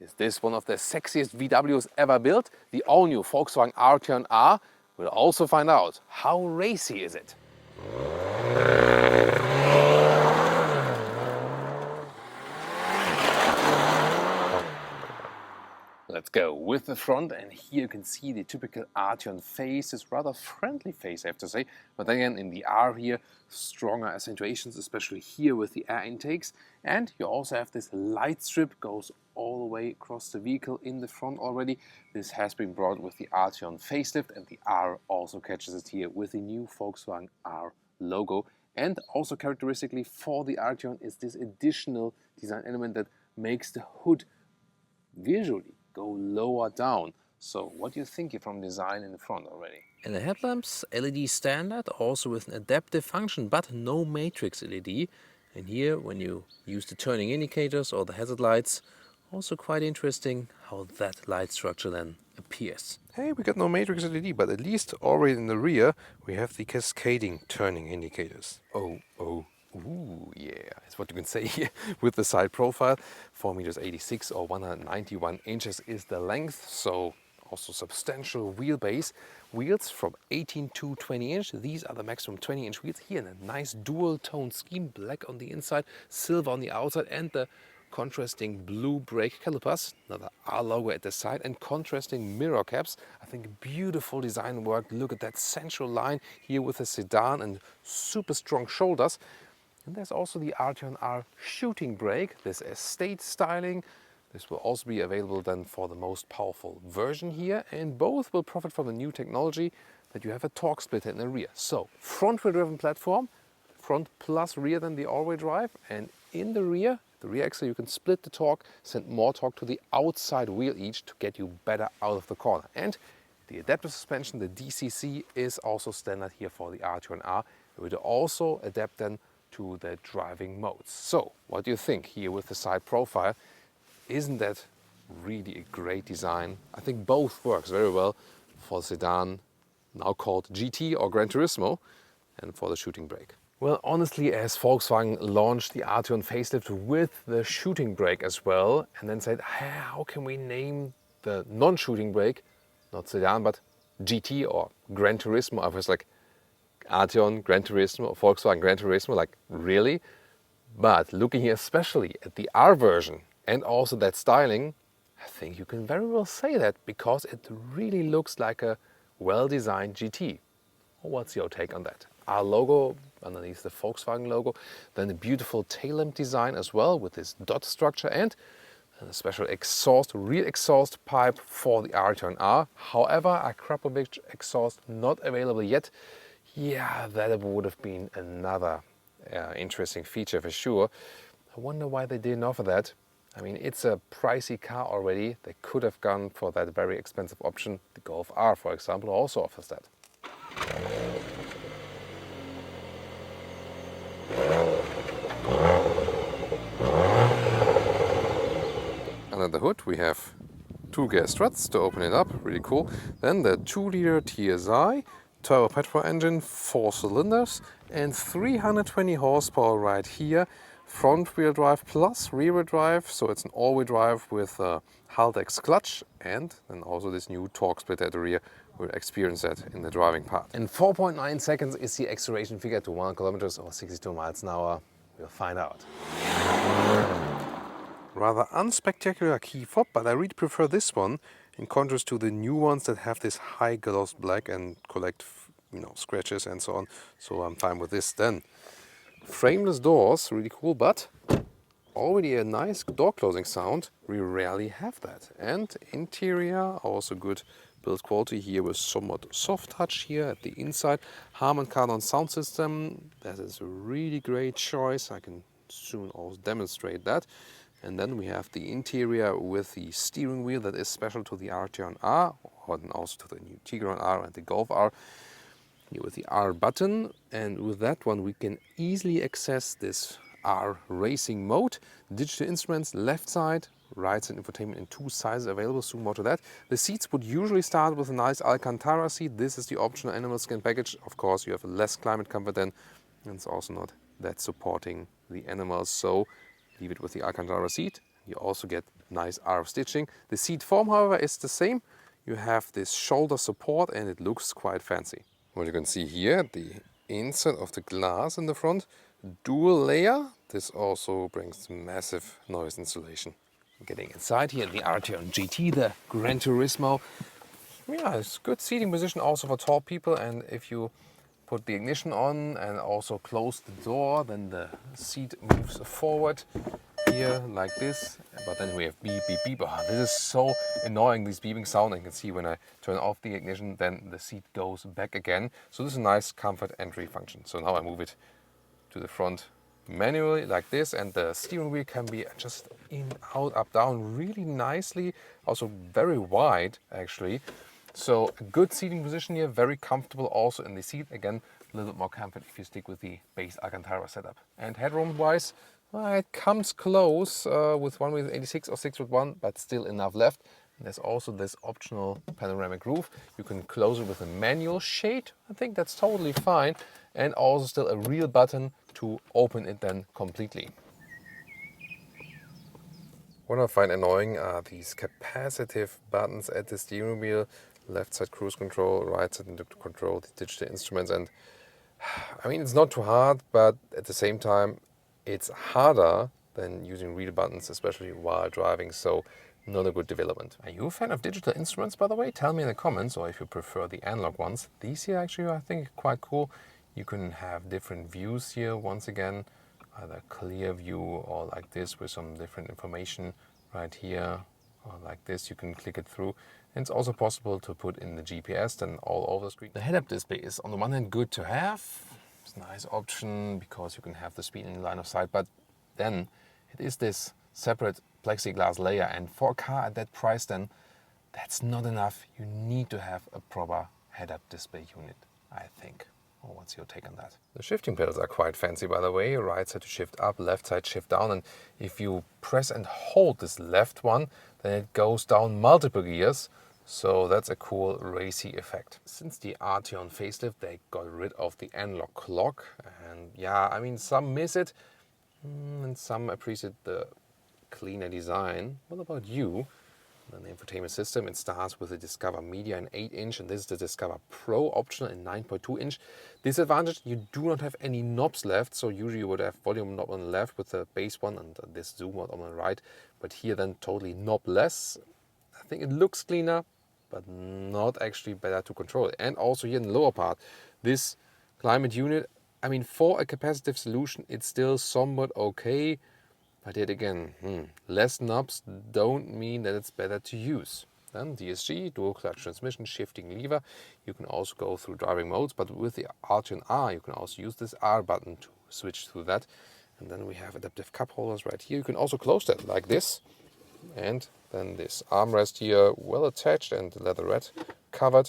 Is this one of the sexiest VWs ever built? The all-new Volkswagen Ateon R? We'll also find out, how racy is it? Let's go with the front, and here you can see the typical Ateon face, this rather friendly face I have to say, but then again in the R here, stronger accentuations, especially here with the air intakes, and you also have this light strip goes all the way across the vehicle in the front already. This has been brought with the Ateon facelift, and the R also catches it here with the new Volkswagen R logo. And also characteristically for the Ateon is this additional design element that makes the hood visually go lower down. So what do you think from design in the front already? And the headlamps, LED standard, also with an adaptive function, but no matrix LED. And here, when you use the turning indicators or the hazard lights, also quite interesting how that light structure then appears. Hey, we got no matrix LED, but at least already in the rear we have the cascading turning indicators. Ooh, yeah, that's what you can say here with the side profile. 4 meters 86 or 191 inches is the length, so also substantial wheelbase. Wheels from 18 to 20 inch. These are the maximum 20 inch wheels here in a nice dual tone scheme, black on the inside, silver on the outside, and the contrasting blue brake calipers, another R logo at the side, and contrasting mirror caps. I think beautiful design work. Look at that central line here with a sedan and super strong shoulders. And there's also the Ateon R shooting brake, this estate styling. This will also be available then for the most powerful version here, and both will profit from the new technology that you have a torque splitter in the rear. So front-wheel driven platform, front plus rear than the all-wheel drive, and in the rear axle you can split the torque, send more torque to the outside wheel each to get you better out of the corner. And the adaptive suspension, the DCC, is also standard here for the Ateon R. It will also adapt then to the driving modes. So what do you think here with the side profile? Isn't that really a great design? I think both works very well for the sedan, now called GT or Gran Turismo, and for the shooting brake. Well, honestly, as Volkswagen launched the Ateon facelift with the shooting brake as well, and then said, how can we name the non-shooting brake, not sedan, but GT or Gran Turismo? I was like, Ateon, Gran Turismo, Volkswagen Gran Turismo, like really? But looking here especially at the R version and also that styling, I think you can very well say that because it really looks like a well-designed GT. What's your take on that? R logo underneath the Volkswagen logo, then the beautiful tail lamp design as well with this dot structure, and a special exhaust, rear exhaust pipe for the Ateon R. However, a Krapovic exhaust not available yet. Yeah, that would have been another interesting feature for sure. I wonder why they didn't offer that. I mean, it's a pricey car already. They could have gone for that very expensive option. The Golf R, for example, also offers that. Under the hood we have 2 gas struts to open it up, really cool. Then the 2-liter TSI, turbo petrol engine, 4 cylinders, and 320 horsepower right here. Front wheel drive plus rear wheel drive, so it's an all-wheel drive with a Haldex clutch, and then also this new torque splitter at the rear. We'll experience that in the driving part. In 4.9 seconds is the acceleration figure to 1 kilometers or 62 miles an hour. We'll find out. Rather unspectacular key fob, but I really prefer this one in contrast to the new ones that have this high gloss black and collect, scratches and so on. So I'm fine with this then. Frameless doors, really cool, but already a nice door closing sound. We rarely have that. And interior, also good build quality here with somewhat soft touch here at the inside. Harman Kardon sound system, that is a really great choice. I can soon also demonstrate that. And then we have the interior with the steering wheel that is special to the Ateon R, or then also to the new Tiguan R and the Golf R. Here with the R button, and with that one we can easily access this R racing mode. Digital instruments left side, right side infotainment in 2 sizes available, soon more to that. The seats would usually start with a nice Alcantara seat. This is the optional animal skin package. Of course you have less climate comfort then, and it's also not that supporting the animals, so leave it with the Alcantara seat. You also get nice RF stitching. The seat form, however, is the same. You have this shoulder support and it looks quite fancy. What you can see here, the inside of the glass in the front, dual layer. This also brings massive noise insulation. Getting inside here, the Ateon GT, the Gran Turismo. Yeah, it's good seating position also for tall people, and if you put the ignition on and also close the door, then the seat moves forward here like this. But then we have beep, beep, beep. Oh, this is so annoying, this beeping sound. You can see when I turn off the ignition, then the seat goes back again. So this is a nice comfort entry function. So now I move it to the front manually like this, and the steering wheel can be just in, out, up, down really nicely. Also very wide actually. So a good seating position here, very comfortable also in the seat. Again, a little bit more comfort if you stick with the base Alcantara setup. And headroom wise, well, it comes close with 1.86 or 6.1, but still enough left. And there's also this optional panoramic roof. You can close it with a manual shade. I think that's totally fine. And also still a real button to open it then completely. What I find annoying are these capacitive buttons at the steering wheel. Left side cruise control, right side to control the digital instruments. And I mean, it's not too hard, but at the same time, it's harder than using real buttons, especially while driving. So not a good development. Are you a fan of digital instruments, by the way? Tell me in the comments, or if you prefer the analog ones. These here actually, I think, quite cool. You can have different views here, once again, either clear view or like this with some different information right here, or like this. You can click it through. And it's also possible to put in the GPS then all over the screen. The head-up display is on the one hand good to have. It's a nice option because you can have the speed in line of sight, but then it is this separate plexiglass layer, and for a car at that price then, that's not enough. You need to have a proper head-up display unit, I think. Or what's your take on that? The shifting pedals are quite fancy, by the way. Right side to shift up, left side shift down, and if you press and hold this left one, then it goes down multiple gears. So that's a cool racy effect. Since the Ateon facelift, they got rid of the analog clock. And yeah, I mean, some miss it and some appreciate the cleaner design. What about you? Then the infotainment system, it starts with the Discover Media in 8-inch, and this is the Discover Pro optional in 9.2-inch. Disadvantage, you do not have any knobs left, so usually you would have volume knob on the left with the base one and this zoom mode on the right, but here then totally knobless. I think it looks cleaner, but not actually better to control it. And also here in the lower part, this climate unit, I mean, for a capacitive solution, it's still somewhat okay. But yet again, less knobs don't mean that it's better to use. Then DSG, dual clutch transmission, shifting lever. You can also go through driving modes, but with the Ateon R, you can also use this R button to switch through that. And then we have adaptive cup holders right here. You can also close that like this. And then this armrest here, well attached and leatherette covered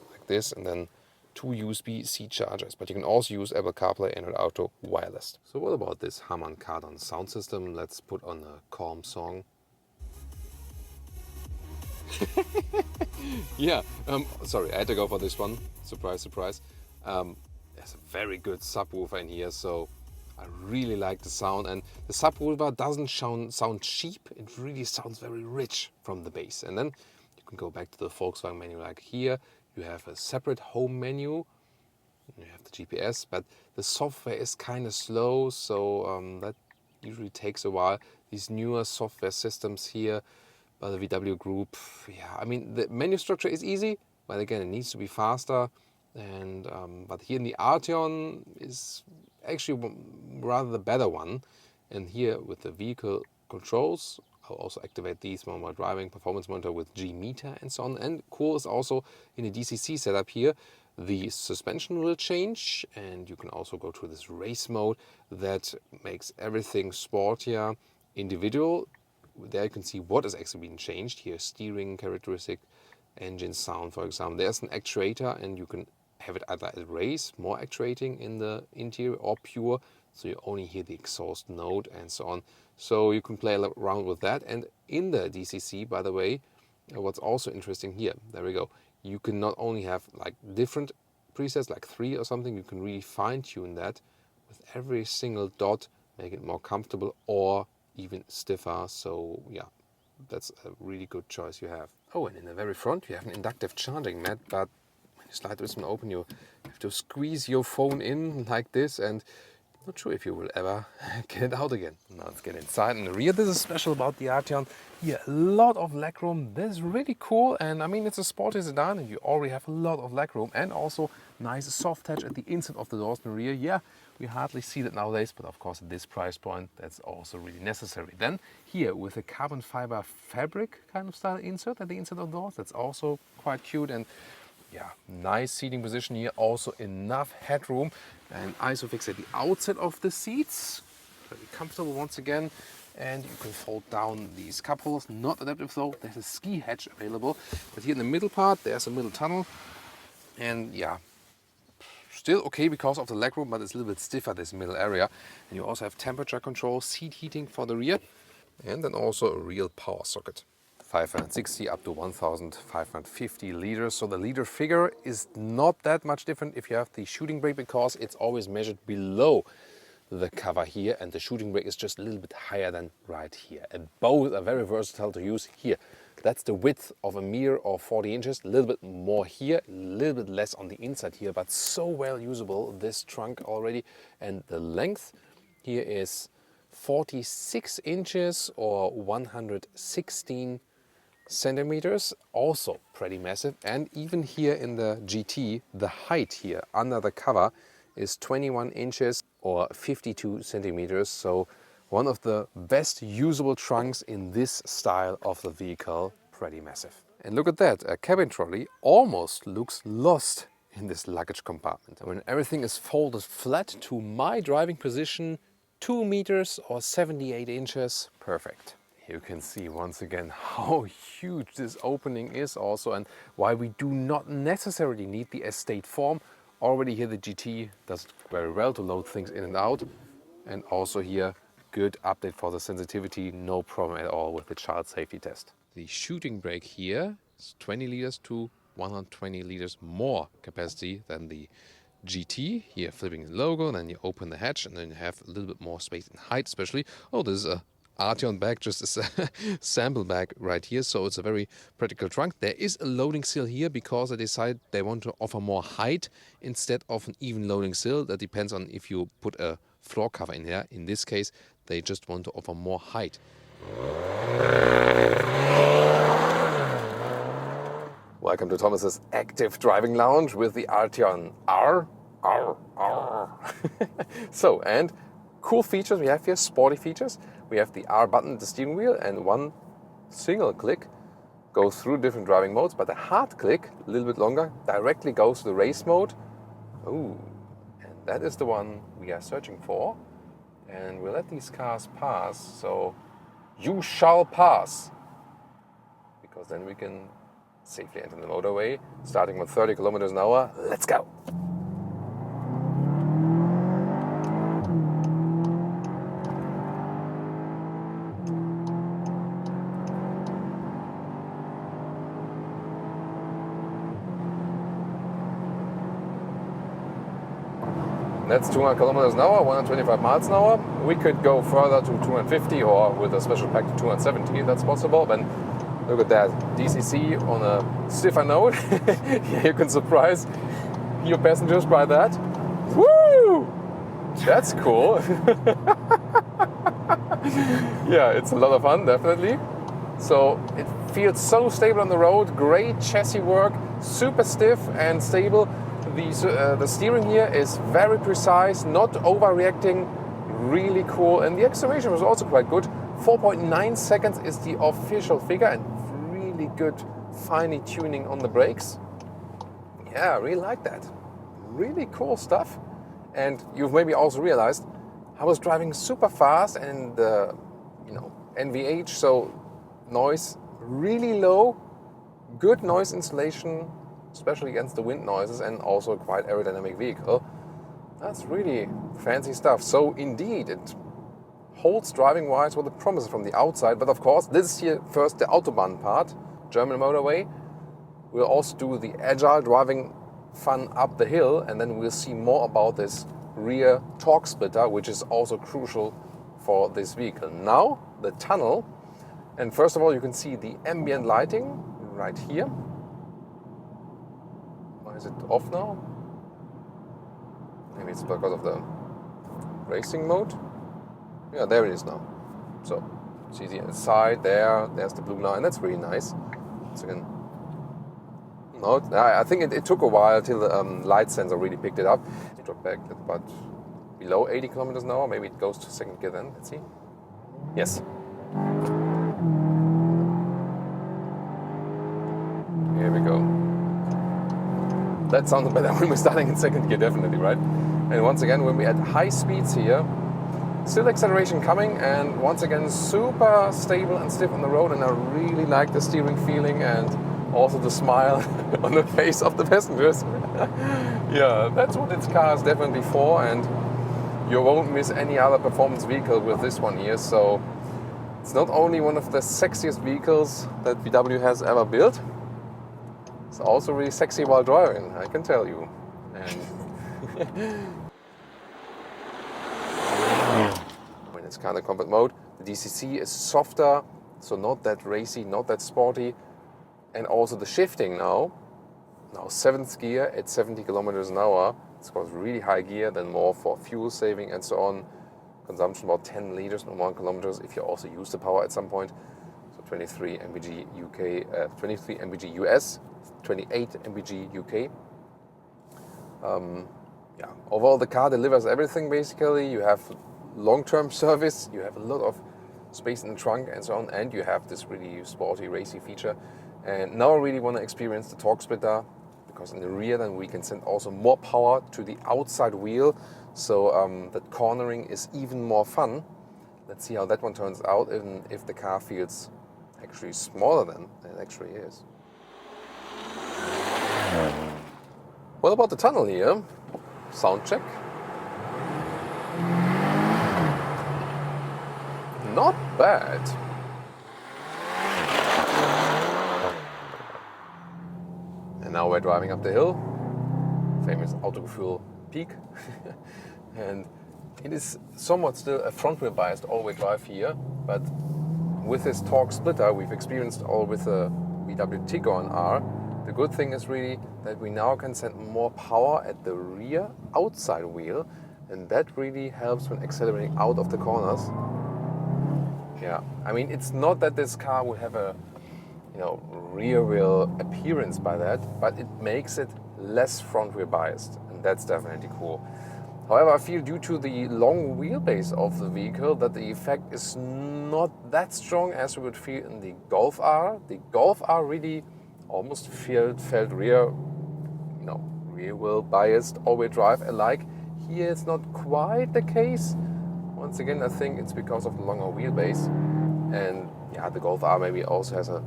like this. And then 2 USB-C chargers, but you can also use Apple CarPlay and Android Auto wireless. So what about this Harman Kardon sound system? Let's put on a calm song. Yeah, sorry, I had to go for this one. Surprise, surprise. There's a very good subwoofer in here, so I really like the sound. And the subwoofer doesn't sound cheap. It really sounds very rich from the bass. And then you can go back to the Volkswagen menu like here. You have a separate home menu, you have the GPS, but the software is kind of slow, so that usually takes a while. These newer software systems here by the VW Group, yeah, I mean, the menu structure is easy, but again, it needs to be faster. And but here in the Ateon is actually rather the better one. And here with the vehicle controls, I'll also activate these while driving, performance monitor with G-meter and so on. And cool is also in the DCC setup here, the suspension will change, and you can also go to this race mode that makes everything sportier, individual. There you can see what is actually being changed here, steering characteristic, engine sound, for example. There's an actuator, and you can have it either as race, more actuating in the interior, or pure, so you only hear the exhaust note and so on. So you can play around with that. And in the DCC, by the way, what's also interesting here, there we go, you can not only have like different presets, like 3 or something, you can really fine tune that with every single dot, make it more comfortable, or even stiffer. So yeah, that's a really good choice you have. Oh, and in the very front you have an inductive charging mat, but when you slide this one open, you have to squeeze your phone in like this, and not sure if you will ever get it out again. Now let's get inside. In the rear, this is special about the Ateon. Here, a lot of legroom. This is really cool, and I mean, it's a sporty sedan, and you already have a lot of legroom, and also nice soft touch at the inside of the doors in the rear. Yeah, we hardly see that nowadays, but of course at this price point, that's also really necessary. Then here, with a carbon fiber fabric kind of style insert at the inside of the doors, that's also quite cute. And yeah, nice seating position here, also enough headroom, and ISOFIX at the outside of the seats, very comfortable once again. And you can fold down these cup holders, not adaptive though. There's a ski hatch available, but here in the middle part there's a middle tunnel, and yeah, still okay because of the legroom, but it's a little bit stiffer, this middle area. And you also have temperature control, seat heating for the rear, and then also a real power socket. 560 up to 1,550 liters. So the liter figure is not that much different if you have the shooting brake, because it's always measured below the cover here, and the shooting brake is just a little bit higher than right here. And both are very versatile to use here. That's the width of a mirror of 40 inches, a little bit more here, a little bit less on the inside here, but so well usable, this trunk already. And the length here is 46 inches or 116 centimeters, also pretty massive. And even here in the GT, the height here under the cover is 21 inches or 52 centimeters. So one of the best usable trunks in this style of the vehicle, pretty massive. And look at that, a cabin trolley almost looks lost in this luggage compartment. And when everything is folded flat to my driving position, 2 meters or 78 inches, perfect. You can see once again how huge this opening is also, and why we do not necessarily need the estate form. Already here the GT does very well to load things in and out, and also here good update for the sensitivity, no problem at all with the child safety test. The shooting brake here is 20 liters to 120 liters more capacity than the GT. Here flipping the logo, and then you open the hatch, and then you have a little bit more space and height especially. Oh, this is a Ateon bag, just a sample bag right here, so it's a very practical trunk. There is a loading sill here because they decided they want to offer more height instead of an even loading sill. That depends on if you put a floor cover in here. In this case, they just want to offer more height. Welcome to Thomas's active driving lounge with the Ateon R. So, and cool features we have here, sporty features. We have the R button at the steering wheel, and one single click goes through different driving modes, but the hard click, a little bit longer, directly goes to the race mode. Ooh, and that is the one we are searching for. And we'll let these cars pass, so you shall pass, because then we can safely enter the motorway, starting with 30 kilometers an hour. Let's go! That's 200 kilometers an hour, 125 miles an hour. We could go further to 250, or with a special pack to 270, that's possible. Then look at that, DCC on a stiffer note. You can surprise your passengers by that. Woo! That's cool. Yeah, it's a lot of fun, definitely. So it feels so stable on the road, great chassis work, super stiff and stable. The steering here is very precise, not overreacting, really cool. And the acceleration was also quite good. 4.9 seconds is the official figure, and really good finely tuning on the brakes. Yeah, I really like that. Really cool stuff. And you've maybe also realized I was driving super fast, and NVH, so noise really low, good noise insulation, especially against the wind noises, and also quite aerodynamic vehicle. That's really fancy stuff. So indeed, it holds driving-wise what it promises from the outside. But of course, this is here first the Autobahn part, German motorway. We'll also do the agile driving fun up the hill, and then we'll see more about this rear torque splitter, which is also crucial for this vehicle. Now the tunnel, and first of all you can see the ambient lighting right here. Why is it off now? Maybe it's because of the racing mode. Yeah, there it is now. So see the inside there's the blue line. That's really nice. Once again, no, I think it took a while till the light sensor really picked it up. Drop back at about below 80 kilometers an hour. Maybe it goes to second gear then. Let's see. Yes. Here we go. That sounded better when we're starting in second gear, definitely, right? And once again, when we're at high speeds here, still acceleration coming, and once again super stable and stiff on the road, and I really like the steering feeling and also the smile on the face of the passengers. Yeah, that's what this car is definitely for, and you won't miss any other performance vehicle with this one here. So it's not only one of the sexiest vehicles that VW has ever built, it's also really sexy while driving, I can tell you. And when it's kind of combat mode, the DCC is softer, so not that racy, not that sporty. And also the shifting now 7th gear at 70 kilometers an hour. It's got really high gear, then more for fuel saving and so on. Consumption about 10 liters per 1 kilometers if you also use the power at some point. So 23 mpg UK, 23 mpg US, 28 mpg UK. Yeah, overall the car delivers everything basically. You have long-term service, you have a lot of space in the trunk and so on, and you have this really sporty, racy feature. And now I really want to experience the torque splitter, because in the rear then we can send also more power to the outside wheel, so that cornering is even more fun. Let's see how that one turns out, even if the car feels actually smaller than it actually is. What about the tunnel here? Sound check. Not bad. And now we're driving up the hill, famous Autogefühl peak. And it is somewhat still a front-wheel biased all-wheel drive here, but with this torque splitter we've experienced all with the VW Tiguan R. The good thing is really that we now can send more power at the rear outside wheel, and that really helps when accelerating out of the corners. Yeah, I mean, it's not that this car will have a rear wheel appearance by that, but it makes it less front wheel biased, and that's definitely cool. However, I feel due to the long wheelbase of the vehicle that the effect is not that strong as we would feel in the Golf R. The Golf R really almost felt rear wheel biased all-wheel drive alike. Here it's not quite the case. Once again, I think it's because of the longer wheelbase, and yeah, the Golf R maybe also has a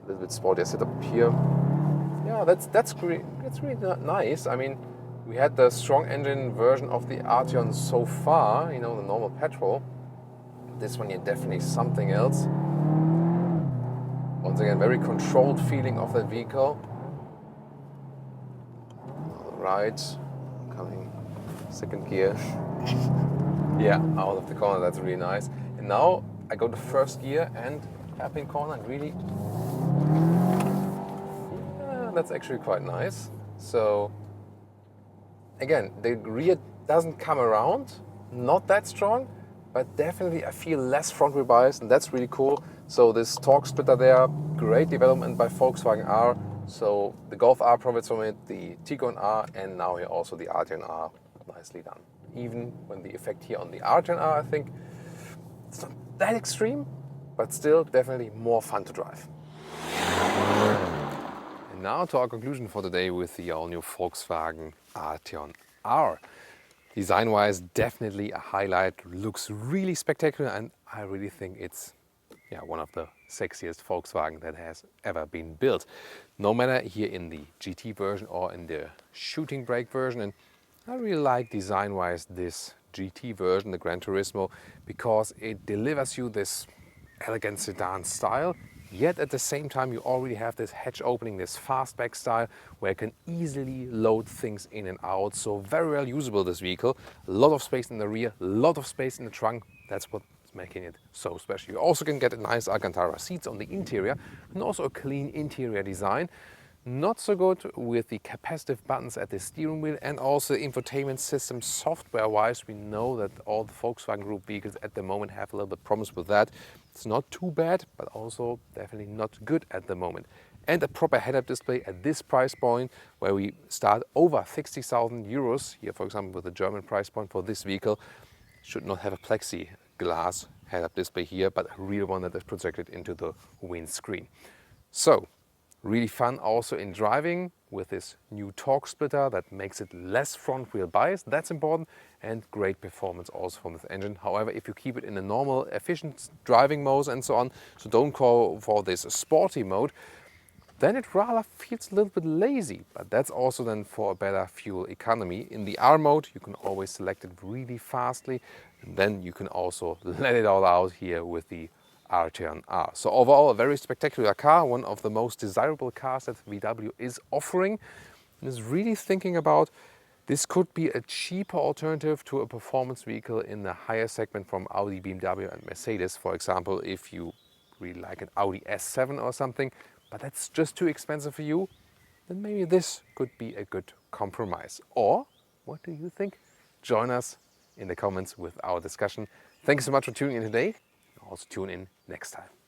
little bit sportier setup here. Yeah, that's really nice. I mean, we had the strong engine version of the Ateon so far, the normal petrol. This one here definitely something else. Once again, very controlled feeling of that vehicle. Right, coming second gear. Yeah, out of the corner, that's really nice. And now I go to first gear and hairpin corner, and really, yeah, that's actually quite nice. So again, the rear doesn't come around, not that strong, but definitely I feel less front wheel bias, and that's really cool. So this torque splitter there, great development by Volkswagen R. So the Golf R profits from it, the Tiguan R, and now here also the Ateon R. Nicely done. Even when the effect here on the Ateon R, I think it's not that extreme, but still definitely more fun to drive. And now to our conclusion for today with the all-new Volkswagen Ateon R. Design-wise, definitely a highlight. Looks really spectacular, and I really think it's one of the sexiest Volkswagen that has ever been built. No matter here in the GT version or in the shooting brake version. And I really like design-wise this GT version, the Gran Turismo, because it delivers you this elegant sedan style, yet at the same time you already have this hatch opening, this fastback style, where you can easily load things in and out. So very well usable, this vehicle. A lot of space in the rear, a lot of space in the trunk. That's what what's making it so special. You also can get a nice Alcantara seats on the interior and also a clean interior design. Not so good with the capacitive buttons at the steering wheel and also the infotainment system software-wise. We know that all the Volkswagen Group vehicles at the moment have a little bit problems with that. It's not too bad, but also definitely not good at the moment. And a proper head-up display at this price point, where we start over 60,000 euros. Here, for example, with the German price point for this vehicle, should not have a plexiglass head-up display here, but a real one that is projected into the windscreen. So, really fun also in driving with this new torque splitter that makes it less front wheel bias. That's important, and great performance also from this engine. However, if you keep it in a normal, efficient driving mode and so on, so don't go for this sporty mode, then it rather feels a little bit lazy. But that's also then for a better fuel economy. In the R mode, you can always select it really fastly, and then you can also let it all out here with the Ateon R. So overall, a very spectacular car, one of the most desirable cars that VW is offering, and is really thinking about this could be a cheaper alternative to a performance vehicle in the higher segment from Audi, BMW and Mercedes. For example, if you really like an Audi S7 or something, but that's just too expensive for you, then maybe this could be a good compromise. Or, what do you think? Join us in the comments with our discussion. Thank you so much for tuning in today. Also tune in next time.